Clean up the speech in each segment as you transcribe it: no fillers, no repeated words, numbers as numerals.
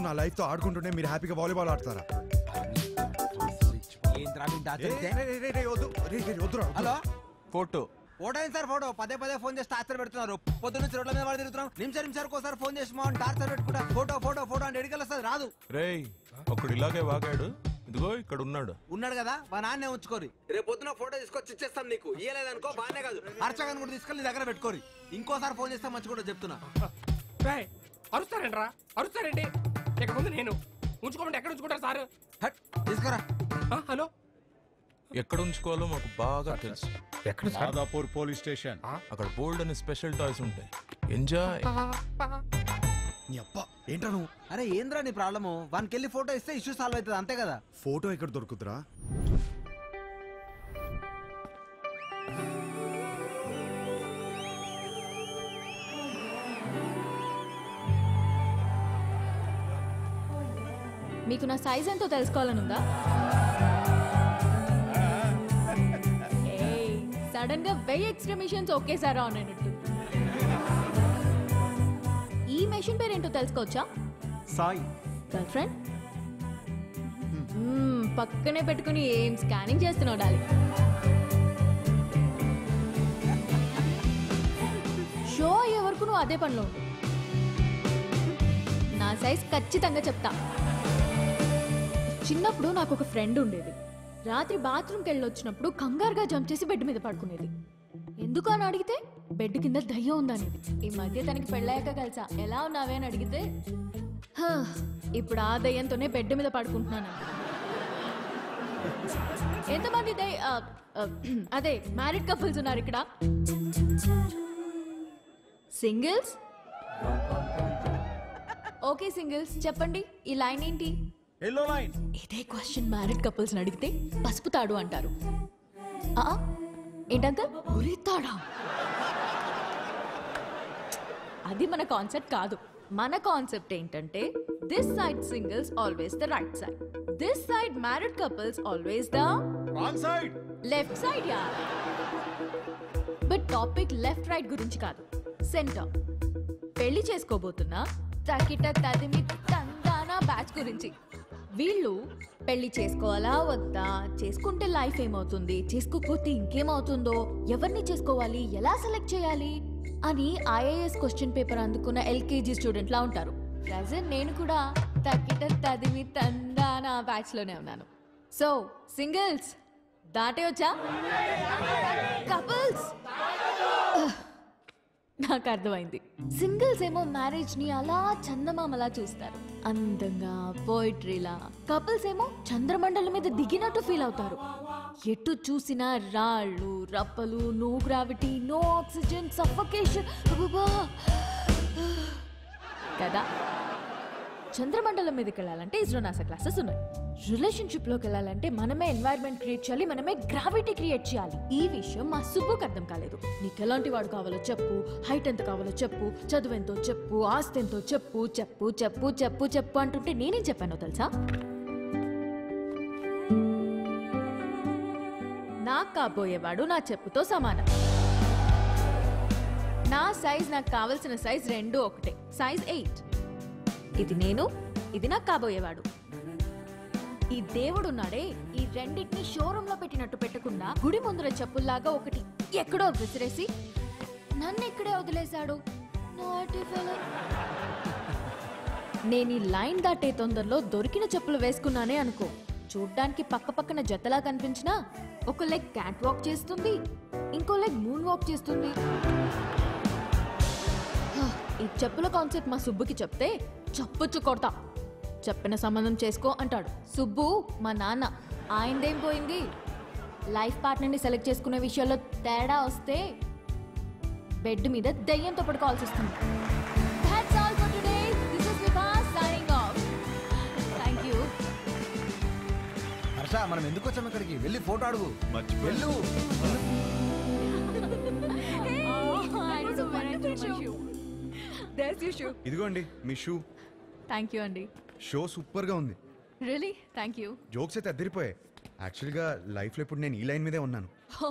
నా లైఫ్ తో ఆడుకుంటుంటే మీరు హ్యాపీగా వాలీబాల్ ఆడతారా? హలో, ఫోటో ఫోటో ఏంటి సార్? ఫోటో పదే పదే ఫోన్ చేసి టార్చర్ పెడుతున్నారు. పొద్దున్న నుంచి రోడ్ల మీద వాడు తిరుగుతున్నాం. నిమిషానికి ఒకసారి ఫోన్ చేసి మా టార్చర్ పెట్టుకుంటా. ఫోటో ఫోటో ఫోటో అంటే ఎడికెళ్ళొస్తుంది, రాదు. రేయ్, ఒకడు ఇలాగే వాగాడు. ఇదిగో ఇక్కడ ఉన్నాడు కదా, మా నాన్నే ఉంచుకోరి. రేపు పొద్దున ఫోటో తీసుకొచ్చి ఇచ్చేస్తాం నీకు. ఇయ్యలేదనుకో బానే కాదు, అర్చగాని కూడా తీసుకెళ్ళి నీ దగ్గర పెట్టుకోరి. ఇంకోసారి ఫోన్ చేస్తే మంచి కూడా చెప్తున్నా. అరుస్తారంట్రా, అరుస్తారండి. ఇక ముందు నేను ఉంచుకోమంటే ఎక్కడ ఉంచుకుంటారు సార్? తీసుకురా. హలో, ఎక్కడ ఉంచుకోవాలో మాకు బాగా తెలుసు. ఎక్కడ? Madhapur police station. అక్కడ బోల్డ్ అని స్పెషల్ టాయ్స్ ఉంటాయి. ఎంజాయ్. నీ అప్ప ఏంటా నువ్వు? అరే ఏంద్రా నీ ప్రాబ్లము? వానికి వెళ్ళి ఫోటో ఇస్తే ఇష్యూ సాల్వ్ అవుతుంది, అంతే కదా. ఫోటో ఎక్కడ దొరుకుతురా? మీకు నా సైజ్ ఎంతో తెలుసుకోవాలనుందా? సడన్ గా 1000 ఎక్స్ట్రా మిషన్స్ ఒకేసారి ఆన్ అయినట్టు. ఈ మెషిన్ పేరు ఏంటో తెలుసుకోవచ్చా? సాయి. Girlfriend? పక్కనే పెట్టుకుని ఏం స్కానింగ్ చేస్తున్నావు డాలి? షో అయ్యే వరకు నువ్వు అదే పనిలో ఉండు. నా సైజ్ ఖచ్చితంగా చెప్తా. చిన్నప్పుడు నాకు ఒక ఫ్రెండ్ ఉండేది. రాత్రి బాత్రూమ్కి వెళ్ళి వచ్చినప్పుడు కంగారుగా జంప్ చేసి బెడ్ మీద పడుకునేది. ఎందుకు అని అడిగితే బెడ్ కింద దయ్యం ఉందనేది. ఈ మధ్య తనకి పెళ్ళాక కలిసా. ఎలా ఉన్నావే అని అడిగితే ఇప్పుడు ఆ దయ్యంతోనే బెడ్ మీద పడుకుంటున్నాను. ఎంతమంది అదే మ్యారీడ్ కపుల్స్ ఉన్నారు ఇక్కడ? సింగిల్స్? ఓకే సింగిల్స్, చెప్పండి ఈ లైన్ ఏంటి? Yellow line. ఇదే క్వశ్చన్ మ్యారీడ్ కపుల్స్ అడిగితే పసుపు తాడు అంటారు. ఏంటంకల్ ఉరితాడా? అది మన కాన్సెప్ట్ కాదు. మన కాన్సెప్ట్ ఏంటంటే this side singles always the right side, this side married couples always the wrong side, left side. Yeah, but topic left right గురించి కాదు, సెంటర్. పెళ్లి చేసుకోబోతున్నా తకిట తదిమి తందానా బ్యాచ్ గురించి. వీళ్ళు పెళ్లి చేసుకోవాలా వద్దా, చేసుకుంటే లైఫ్ ఏమవుతుంది, చేసుకోకపోతే ఇంకేమవుతుందో, ఎవరిని చేసుకోవాలి, ఎలా సెలెక్ట్ చేయాలి అని ఐఏఎస్ క్వశ్చన్ పేపర్ అందుకున్న ఎల్కేజీ స్టూడెంట్ లా ఉంటారు. ప్రజెంట్ నేను కూడా తకిట తదిమి తందానా బ్యాచ్ లోనే ఉన్నాను. సో సింగిల్స్ దాటే వచ్చా? కపుల్స్ నాకు అర్థమైంది. సింగిల్స్ ఏమో మ్యారేజ్ ని అలా చందమామలా చూస్తారు, అందంగా పోయిట్రీలా. కపుల్స్ ఏమో చంద్రమండలం మీద దిగినట్టు ఫీల్ అవుతారు. ఎటు చూసినా రాళ్ళు రప్పలు, no gravity, no oxygen, suffocation కదా. చంద్రమండలం మీదకి వెళ్ళాలంటే ఇస్రో నాసా క్లాసెస్ ఉన్నాయి. రిలేషన్షిప్ లోకి వెళ్ళాలంటే మనమే ఎన్వైరన్మెంట్ క్రియేట్ చేయాలి, మనమే గ్రావిటీ క్రియేట్ చేయాలి. ఈ విషయం మా సుబ్బుకి అర్థం కాలేదు. నీకు ఎలాంటి వాడు కావాలో చెప్పు, హైట్ ఎంత కావాలో చెప్పు, చదువు ఎంతో చెప్పు, ఆస్తి ఎంతో చెప్పు, చెప్పు చెప్పు చెప్పు చెప్పు అంటుంటే నేనేం చెప్పానో తెలుసా? నాకు కాబోయేవాడు నా చెప్పుతో సమానం. నా సైజ్ నాకు కావలసిన సైజ్ రెండు ఒకటే, సైజ్ 8. ఇది నేను, ఇది నాకు కాబోయేవాడు. ఈ దేవుడు ఉన్నాడే, ఈ రెండింటిని షోరూమ్ లో పెట్టినట్టు పెట్టకుండా గుడి ముందర చెప్పుల్లాగా ఒకటి ఎక్కడో విసిరేసి నన్ను ఇక్కడే వదిలేశాడు. నేను ఈ లైన్ దాటే తొందరలో దొరికిన చెప్పులు వేసుకున్నానే అనుకో, చూడ్డానికి పక్క పక్కన జతలా కనిపించినా ఒక లెగ్ క్యాట్ వాక్ చేస్తుంది, ఇంకో లెగ్ మూన్ వాక్ చేస్తుంది. ఈ చెప్పుల కాన్సెప్ట్ మా సుబ్బుకి చెప్తే చప్పుచ్చు కొడతా. చెప్పిన సంబంధం చేసుకో అంటాడు. సుబ్బు మా నాన్న, ఆయనదేం పోయింది? లైఫ్ పార్ట్నర్ని సెలెక్ట్ చేసుకునే విషయాల్లో తేడా వస్తే బెడ్ మీద దయ్యంతో పడుకోవాల్సి వస్తుంది. That's all for today. This is Vibha signing off. Thank you. Harsha, మనం ఎందుకు వచ్చాం ఇక్కడికి? వెళ్ళి ఫోటో అడుగు. వెళ్ళు. ఇదిగోండి మీ షూ. థ్యాంక్ యూ అండి. షో సూపర్ గా ఉంది. Really thank you. జోక్స్ అయితే అద్దరిపోయాయి. యాక్చువల్గా లైఫ్లో ఇప్పుడు నేను ఈ లైన్ మీదే ఉన్నాను. ఓ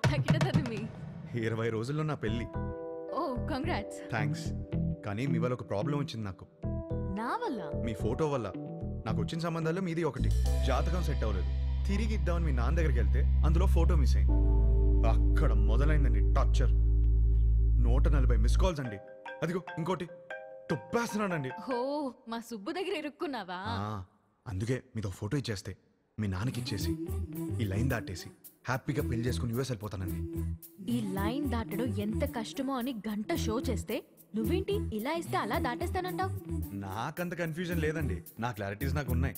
తగ్గిటది మీ 20 రోజుల్లో నా పెళ్ళి. ఓ కంగ్రాట్స్. థ్యాంక్స్. కానీ మీ వల్ల ఒక ప్రాబ్లం వచ్చింది నాకు. నా వల్ల? మీ ఫోటో వల్ల. నాకు వచ్చిన సంబంధాల్లో మీది ఒకటి. జాతకం సెట్ అవ్వలేదు. తిరిగి ఇద్దామని మీ నాన్న దగ్గరికి వెళ్తే అందులో ఫోటో మిస్ అయింది. అక్కడ మొదలైందండి టార్చర్. 140 మిస్ కాల్స్ అండి. అదిగో ఇంకోటి తొప్పేస్తున్నానండి. ఓ, మా సుబ్బు దగ్గర ఇరుక్కున్నావా? అందుకే మీతో ఫోటో ఇచ్చేస్తే మీ నాన్నకి ఇచ్చేసి ఈ లైన్ దాటేసి హ్యాపీగా పెళ్లి చేసుకుని యూఎస్ వెళ్ళిపోతానండి. ఈ లైన్ దాటడం ఎంత కష్టమో అని గంట షో చేస్తే నువ్వేంటి ఇలా ఇస్తే అలా దాటేస్తానంటావు? నాకంత కన్ఫ్యూజన్ లేదండి. నా క్లారిటీస్ నాకు ఉన్నాయి.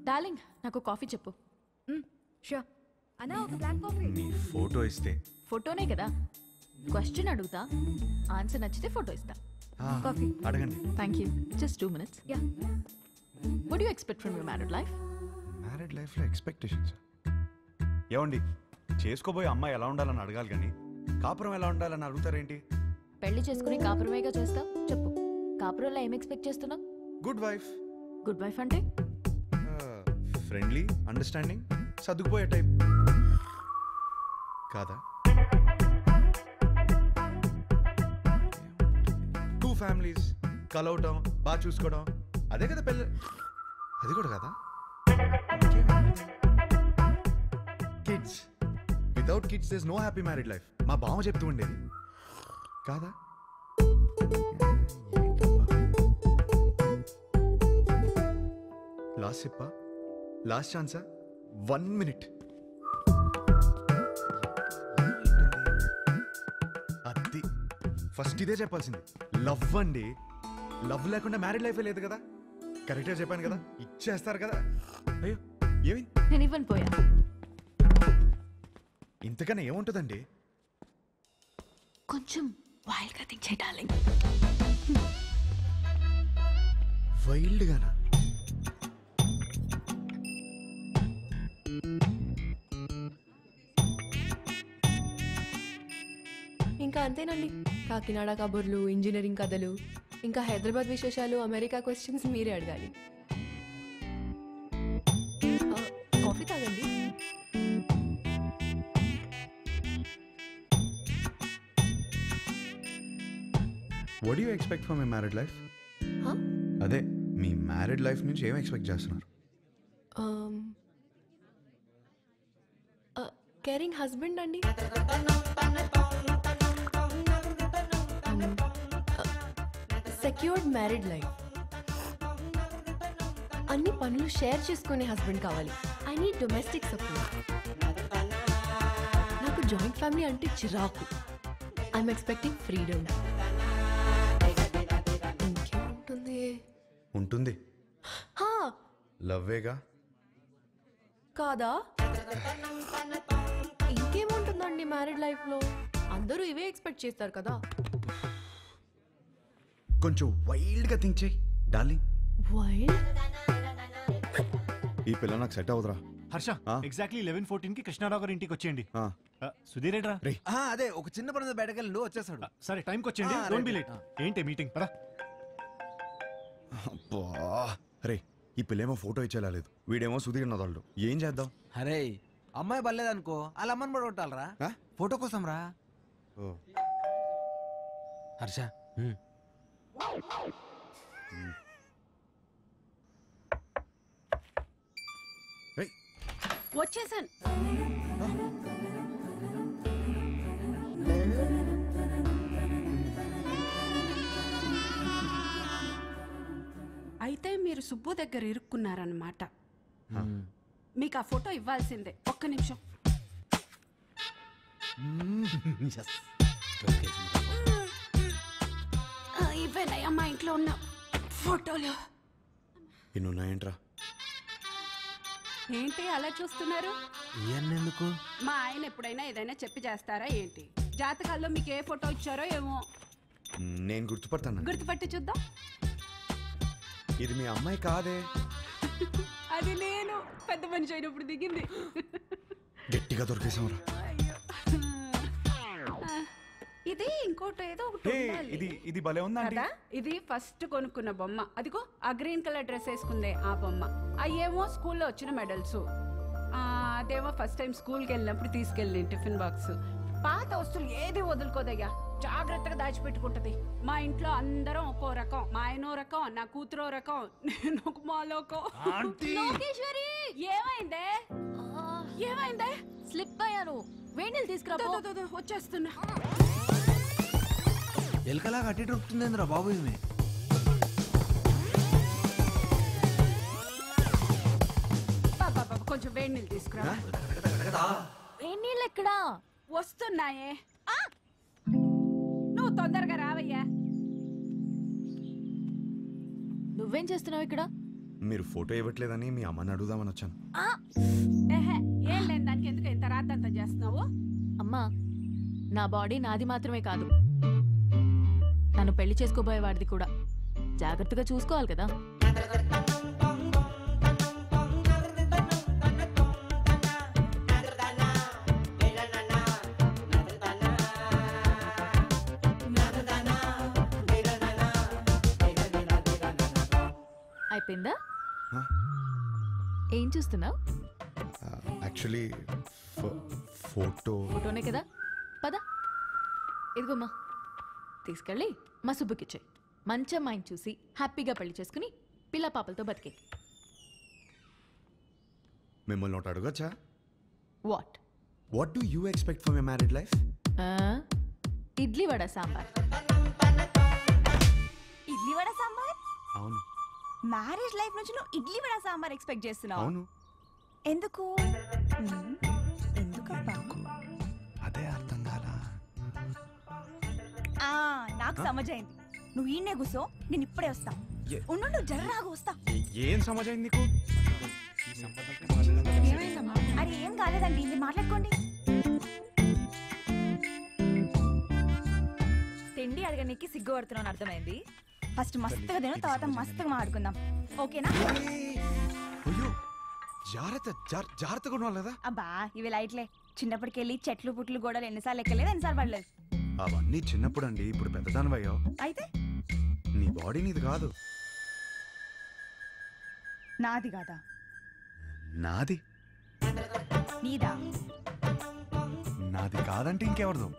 డార్లింగ్, నాకు కాఫీ చెప్పు. షూర్. అన్నా, ఒక బ్లాక్ కాఫీ. మీ ఫోటో ఇస్తే ఫోటోనే కదా. క్వశ్చన్ అడుగుతా, ఆన్సర్ నచ్చితే ఫోటో ఇస్తా. కాఫీ అడగండి. Thank you. Just 2 minutes. Yeah. What do you expect from your married life? Married లైఫ్లో ఎక్స్పెక్టేషన్స్ ఏమండి? చేసుకోబోయే అమ్మాయి ఎలా ఉండాలని అడగాలి కానీ కాపురం ఎలా ఉండాలని అడుగుతారేంటి? పెళ్లి చేసుకుని కాపురమేగా చేస్తావు. చెప్పు, కాపురంలో ఏం ఎక్స్పెక్ట్ చేస్తున్నావు? Good wife. గుడ్ వైఫ్ అంటే ఫ్రెండ్లీ, అండర్స్టాండింగ్, సర్దుకుపోయే టైప్ కాదా? 2 families కలవటం, బాగా చూసుకోవడం, అదే కదా పెళ్ళి. అది కూడా కదా. Kids. Without kids there is no happy married life. మా బావ చెప్తూ ఉండేది కాదా? లాస్ట్ సిప్పా, లాస్ట్ ఛాన్సా, 1 minute. అది ఫస్ట్ ఇదే చెప్పాల్సింది. లవ్ అండి. లవ్ లేకుండా మ్యారీడ్ లైఫే లేదు కదా. కరెక్ట్గా చెప్పాను కదా. ఇచ్చేస్తారు కదా. అయ్యో ఏమి నేను ఇవ్వను పోయా. ఇంతకన్నా ఏముంటుందండి? కొంచెం వైల్డ్గా థింక్ చేయి డార్లింగ్. వైల్డ్గానా? ఇంకా అంతేనండి. కాకినాడ కబుర్లు, ఇంజనీరింగ్ కథలు, ఇంకా హైదరాబాద్ విశేషాలు, అమెరికా క్వశ్చన్స్ మీరే అడగాలి. కాఫీ తాగండి. What you expect from my married life? అదే మీ మ్యారీడ్ లైఫ్ నుంచి ఏం ఎక్స్పెక్ట్ చేస్తున్నారు? కేరింగ్ హస్బెండ్ అండి. Secured married life. అన్ని పనులు షేర్ చేసుకునే హస్బెండ్ కావాలి. I need domestic support. నాకు జాయింట్ ఫ్యామిలీ అంటే చిరాకు. I'm expecting freedom. ఇంకేముంటుంది? ఉంటుంది. లవ్వేగా కాదా? ఇంకేముంటుందండి మ్యారీడ్ లైఫ్లో? అందరూ ఇవే ఎక్స్పెక్ట్ చేస్తారు కదా. కొంచెం వైల్డ్గా థింక్ చేయి డార్లింగ్. వైల్డ్? ఈ పిల్ల నాకు సెట్ అవుతురా. హర్ష, ఎగ్జాక్ట్లీ 11:14 కి కృష్ణారావు గారి ఇంటికి వచ్చేయండి. సుధీర్ ఏంట్రా? అదే ఒక చిన్న పని బయటకు వెళ్ళి వచ్చేసాడు. సరే టైంకి వచ్చేయండి. Don't be late. ఏంటి మీటింగ్? పదా. అబ్బా రే, ఈ పిల్లేమో ఫోటో ఇచ్చేలా లేదు, వీడేమో సుధీర్ నదాళ్ళు. ఏం చేద్దాం? అరే, అమ్మాయి బలేదనుకో వాళ్ళ అమ్మని పడగొట్టాలరా. ఫోటో కోసం రా. హర్ష వచ్చేసాను. అయితే మీరు సుబ్బు దగ్గర ఇరుక్కున్నారన్నమాట. మీకు ఆ ఫోటో ఇవ్వాల్సిందే. ఒక్క నిమిషం. ఇవేనయ్యా మా ఇంట్లో ఉన్న ఫోటోలు. ఇన్నున్నాయంట్రా. ఏంటి అలా చూస్తున్నారు? ఎందుకు? మా ఆయన ఎప్పుడైనా ఏదైనా చెప్పి చేస్తారా ఏంటి? జాతకాల్లో మీకు ఏ ఫోటో ఇచ్చారో ఏమో. నేను గుర్తుపడతాను. గుర్తుపట్టి చూద్దాం. ఇది మీ అమ్మాయి కాదే. అది నేను పెద్ద మనిషి అయినప్పుడు దిగింది. గట్టిగా దొరికేసాంరా. ఇది ఇంకోటి ఏదో ఒకటి ఉండాలి. ఇది భలే ఉందా కదా? ఇది ఫస్ట్ కొనుక్కున్న బొమ్మ. అదిగో ఆ గ్రీన్ కలర్ డ్రెస్ వేసుకుందే ఆ బొమ్మ. అయ్యేమో స్కూల్లో వచ్చిన మెడల్స్. అదేమో ఫస్ట్ టైం స్కూల్కి వెళ్ళినప్పుడు తీసుకెళ్ళి టిఫిన్ బాక్స్. పాత వస్తువులు ఏది వదులుకోదయ్యా. జాగ్రత్తగా దాచిపెట్టుకుంటది. మా ఇంట్లో అందరం ఒక్కో రకం. మా ఆయనో రకం, నా కూతురో రకం, నేను ఒక మాలోకం. లోకేశ్వరి ఏమైందే? ఏమైందే? స్లిప్ అయ్యాను. వేణీలు తీసుకురా పో. వచ్చేస్తున్నా. ఎలకలా కట్టి దొరుకుతుందేంద్రా బాబు ఈమె. కొంచెం వేడి నీళ్ళు తీసుకురా. వేణీళ్ళు ఎక్కడా? వస్తున్నాయే. నువ్వు తొందరగా రావయ్యా. నువ్వేం చేస్తున్నావు ఇక్కడ? మీరు ఫోటో ఇవ్వట్లేదని మీ అమ్మని అడుగుదామని వచ్చాను. ఏం లేదు, దానికి ఎందుకు ఇంత రాద్దంతా చేస్తున్నావు? అమ్మా, నా బాడీ నాది మాత్రమే కాదు, నన్ను పెళ్లి చేసుకోబోయేవాడిది కూడా. జాగ్రత్తగా చూసుకోవాలి కదా. అయిపోయిందా? ఏం చూస్తున్నావు? యాక్చువల్లీ ఫోటోనే కదా. పద, ఇదిగోమ్మా, తీసుకెళ్ళి మా సుబ్బుకిచ్చే. మంచి అమ్మాయిని చూసి హ్యాపీగా పెళ్లి చేసుకుని పిల్ల పాపలతో బతికే. మిమ్మల్ని ఒకటి అడగచ్చా? What do you expect for my married life? Idli vada sambar. Idli vada sambar? అవును. మ్యారేజ్ లైఫ్ నుంచి నువ్వు ఇడ్లీ వడ సాంబార్ ఎక్స్పెక్ట్ చేస్తున్నావు? అవును. ఎందుకు? ఎందుకబ్బా? అదే అర్థం కాలా. నాకు సమజైంది. నువ్వు ఈయనే కూసో, నేను ఇప్పుడే వస్తా. ఉండు, జర్రాగా వస్తా. ఏం సమాజం నీకు? అరే ఏం కాలేదండి, మీరు మాట్లాడుకోండి. తిండి అడగడానికి సిగ్గుపడుతున్నాను అర్థమైంది. ఫస్ట్ మస్తుగా తిను, తర్వాత మస్తుగా మాట్లాడుకుందాం, ఓకేనా? అయ్యో, జాగ్రత్తగా ఉండాలి కదా. అబ్బా ఇవి లైట్లే. చిన్నప్పటికెళ్ళి చెట్లు పుట్లు గోడలు ఎన్నిసార్లు ఎక్కలేదు, ఎన్నిసార్లు పడలేదు. అవన్నీ చిన్నప్పుడు అండి. ఇప్పుడు పెద్దదానివయ్యో. అయితే నీ బాడీ నీది కాదు. నాది కాదా? నాది. నీదా? నాది కాదంటే ఇంకెవరిదో?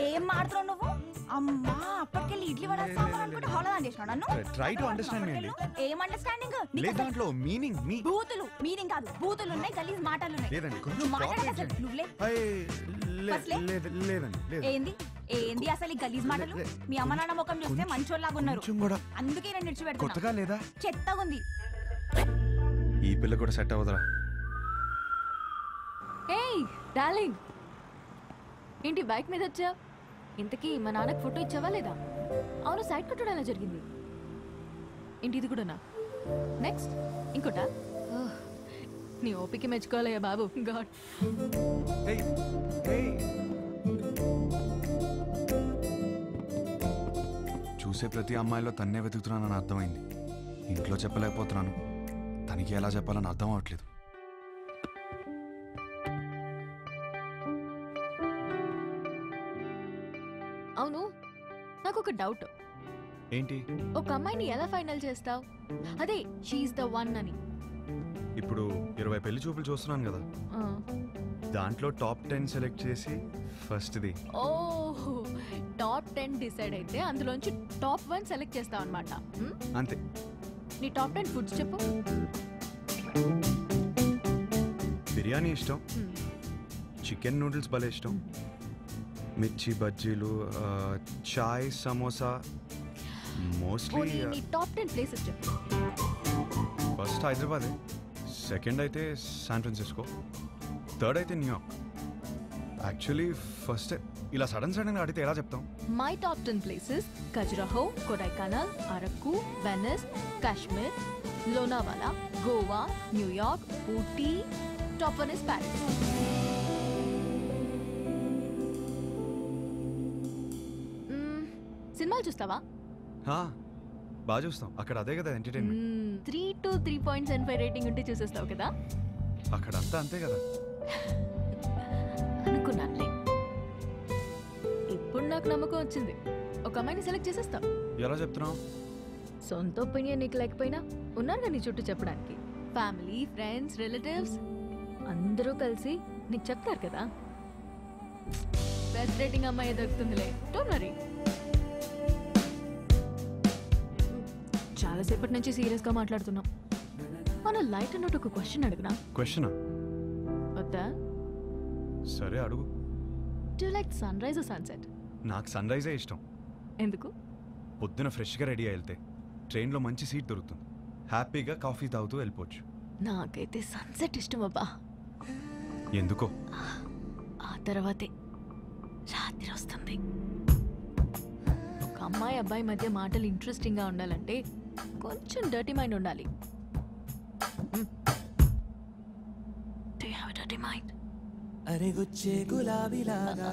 ఏం మాడుతున్నావు నువ్వు? అమ్మా, అప్పటికెళ్ళి ఇడ్లీ వడ సాంబార్ అనుకుంటే హోళదాన్ చేసినావు నన్ను. ట్రై టు అండర్స్టాండ్ మీ అండి. ఏం అండర్స్టాండింగ్? లేదు, దాంట్లో మీనింగ్ బూతులు మీనింగ్ కాదు, బూతులు ఉన్నాయి, గలీజ్ మాటలు ఉన్నాయి. లేదండి, కొంచెం నువ్వు మాట్లాడక cooperate అసలు నువ్వులే. ఫస్ట్లే? లేదండి. ఏంది అసలు ఈ గలీజ్ మాటలు? మీ అమ్మ నాన్న ముఖం చూస్తే మంచోళ్ళలాగా ఉన్నారు, అందుకే నేను నిడిచిపెడుతున్నా. కొత్తగా లేదా? చెత్తగా ఉంది. ఈ పిల్ల కూడా సెట్ అవ్వదురా. ఏయ్ డార్లింగ్, ఏంటి బైక్ మీద వచ్చా? ఇంతకీ మా నాన్నకి ఫోటో ఇచ్చావా లేదా? అవును, సైడ్ కొట్టడం ఎలా జరిగింది? ఏంటి ఇది కూడానా? నెక్స్ట్ ఇంకోటా? నీ ఓపిక మెచ్చుకోవాలయ్యా బాబు. గాడ్. చూసే ప్రతి అమ్మాయిలో తన్నే వెతుకుతున్నానని అర్థమైంది. ఇంట్లో చెప్పలేకపోతున్నాను, తనకి ఎలా చెప్పాలని అర్థం అవ్వట్లేదు. అవును, నాకు ఒక డౌట్. ఏంటి? ఒక అమ్మాయిని ఎలా ఫైనల్ చేస్తావు? అదే షీఈస్ ద వన్ అని. ఇప్పుడు 20 పెళ్లి చూపులు చూస్తున్నాను కదా, దాంట్లో టాప్ 10 సెలెక్ట్ చేసి ఫస్ట్ది. ఓహ్, టాప్ 10 డిసైడ్ అయితే అందులోంచి టాప్ 1 సెలెక్ట్ చేస్తావు అనమాట. అంతే. నీ టాప్ 10 ఫుడ్స్ చెప్పు. బిర్యానీ ఇష్టం, చికెన్ నూడిల్స్ భలే ఇష్టం, మిర్చి బజ్జీలు, చాయ్, సమోసా. మోస్ట్లీ నీ టాప్ 10 ప్లేసెస్ చెప్పు. ఫస్ట్ హైదరాబాద్, సెకండ్ అయితే శాన్ ఫ్రాన్సిస్కో, థర్డ్ అయితే న్యూయార్క్. యాక్చువల్లీ ఫస్ట్ ఇలా సడన్గా అడిగితే ఎలా చెప్తాం? My top 10 places: Khajuraho, Kodaikanal, Araku, Venice, Kashmir, Lonavala, Goa, New York, Ooty. Top 1 is Paris. సినిమాలు చూస్తావా? బాగా చూస్తాం. అక్కడ అదే కదా ఎంటర్టైన్మెంట్. 3 to 3.75 రేటింగ్ ఉంటే చూసేస్తావు కదా. అక్కడ అంతా అంతే కదా. అనుకున్నానులే. ఇప్పుడు నాకు నమ్మకం వచ్చింది, ఒక అమ్మాయిని సెలెక్ట్ చేసేస్తావు. ఎలా చెప్తున్నావు? సొంత ఒపీనియన్ నీకు లేకపోయినా ఉన్నారు నీ చుట్టూ చెప్పడానికి. ఫ్యామిలీ, ఫ్రెండ్స్, రిలేటివ్స్ అందరూ కలిసి నీకు చెప్తారు కదా. బెస్ట్ రేటింగ్ అమ్మాయి దొరుకుతుందిలే, డోంట్ వరీ. చాలాసేపటి నుంచి సీరియస్గా మాట్లాడుతున్నాం. మన లైట్ అన్నట్టు ఒక క్వశ్చన్ అడుగునా? క్వశ్చనా? వద్దా? సరే అడుగు. Do like sunrise sunset? నాకు సన్ రైజే ఇష్టం. ఎందుకు? పొద్దున ఫ్రెష్గా రెడీ అయి వెళ్తే ట్రైన్లో మంచి సీట్ దొరుకుతుంది, హ్యాపీగా కాఫీ తాగుతూ వెళ్ళిపోవచ్చు. నాకైతే సన్సెట్ ఇష్టం అబ్బా. ఎందుకో? ఆ తర్వాతే రాత్రి వస్తుంది. ఒక అమ్మాయి అబ్బాయి మధ్య మాటలు ఇంట్రెస్టింగ్గా ఉండాలంటే కొంచెం డర్టీ మైండ్ ఉండాలి. Do you have a dirty mind? అరే గుచ్చే గులాబీలాగా